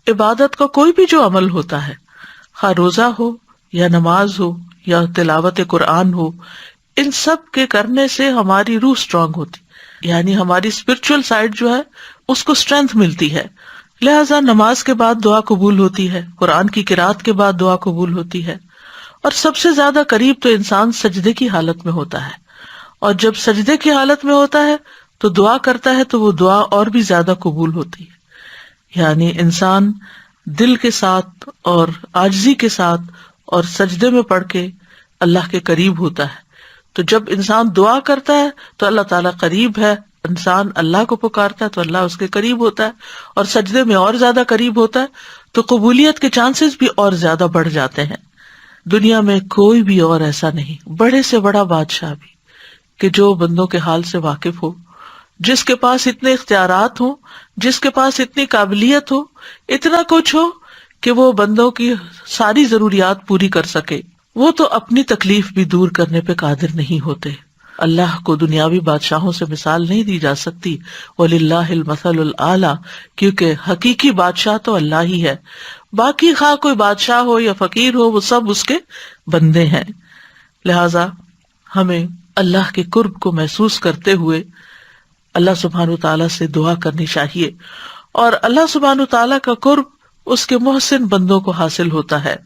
عبادت کا کوئی بھی جو عمل ہوتا ہے، خواہ روزہ ہو یا نماز ہو یا تلاوت قرآن ہو، ان سب کے کرنے سے ہماری روح اسٹرانگ ہوتی، یعنی ہماری اسپرچل سائڈ جو ہے اس کو اسٹرینتھ ملتی ہے. لہذا نماز کے بعد دعا قبول ہوتی ہے، قرآن کی قرات کے بعد دعا قبول ہوتی ہے، اور سب سے زیادہ قریب تو انسان سجدے کی حالت میں ہوتا ہے، اور جب سجدے کی حالت میں ہوتا ہے تو دعا کرتا ہے تو وہ دعا اور بھی زیادہ قبول ہوتی ہے. یعنی انسان دل کے ساتھ اور عاجزی کے ساتھ اور سجدے میں پڑھ کے اللہ کے قریب ہوتا ہے. تو جب انسان دعا کرتا ہے تو اللہ تعالیٰ قریب ہے، انسان اللہ کو پکارتا ہے تو اللہ اس کے قریب ہوتا ہے، اور سجدے میں اور زیادہ قریب ہوتا ہے تو قبولیت کے چانسز بھی اور زیادہ بڑھ جاتے ہیں. دنیا میں کوئی بھی اور ایسا نہیں، بڑے سے بڑا بادشاہ بھی، کہ جو بندوں کے حال سے واقف ہو، جس کے پاس اتنے اختیارات ہوں، جس کے پاس اتنی قابلیت ہو، اتنا کچھ ہو کہ وہ بندوں کی ساری ضروریات پوری کر سکے، وہ تو اپنی تکلیف بھی دور کرنے پہ قادر نہیں ہوتے. اللہ کو دنیاوی بادشاہوں سے مثال نہیں دی جا سکتی. وَلِلَّهِ الْمَثَلُ الْأَعْلَى، کیونکہ حقیقی بادشاہ تو اللہ ہی ہے، باقی خواہ کوئی بادشاہ ہو یا فقیر ہو وہ سب اس کے بندے ہیں. لہذا ہمیں اللہ کے قرب کو محسوس کرتے ہوئے اللہ سبحانہ وتعالیٰ سے دعا کرنی چاہیے، اور اللہ سبحانہ وتعالیٰ کا قرب اس کے محسن بندوں کو حاصل ہوتا ہے.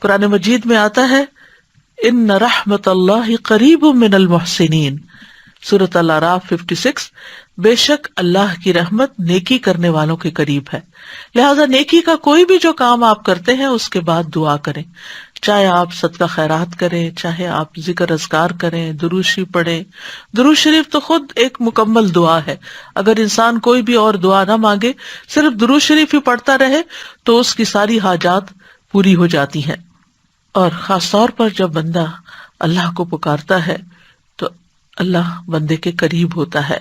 قرآن مجید میں آتا ہے ان رحمت اللہ قریب من المحسنین، سورۃ الاعراف 56، بے شک اللہ کی رحمت نیکی کرنے والوں کے قریب ہے. لہذا نیکی کا کوئی بھی جو کام آپ کرتے ہیں اس کے بعد دعا کریں، چاہے آپ صدقہ خیرات کریں، چاہے آپ ذکر اذکار کریں، درود شریف پڑھیں. درود شریف تو خود ایک مکمل دعا ہے. اگر انسان کوئی بھی اور دعا نہ مانگے، صرف درود شریف ہی پڑھتا رہے تو اس کی ساری حاجات پوری ہو جاتی ہیں. اور خاص طور پر جب بندہ اللہ کو پکارتا ہے تو اللہ بندے کے قریب ہوتا ہے.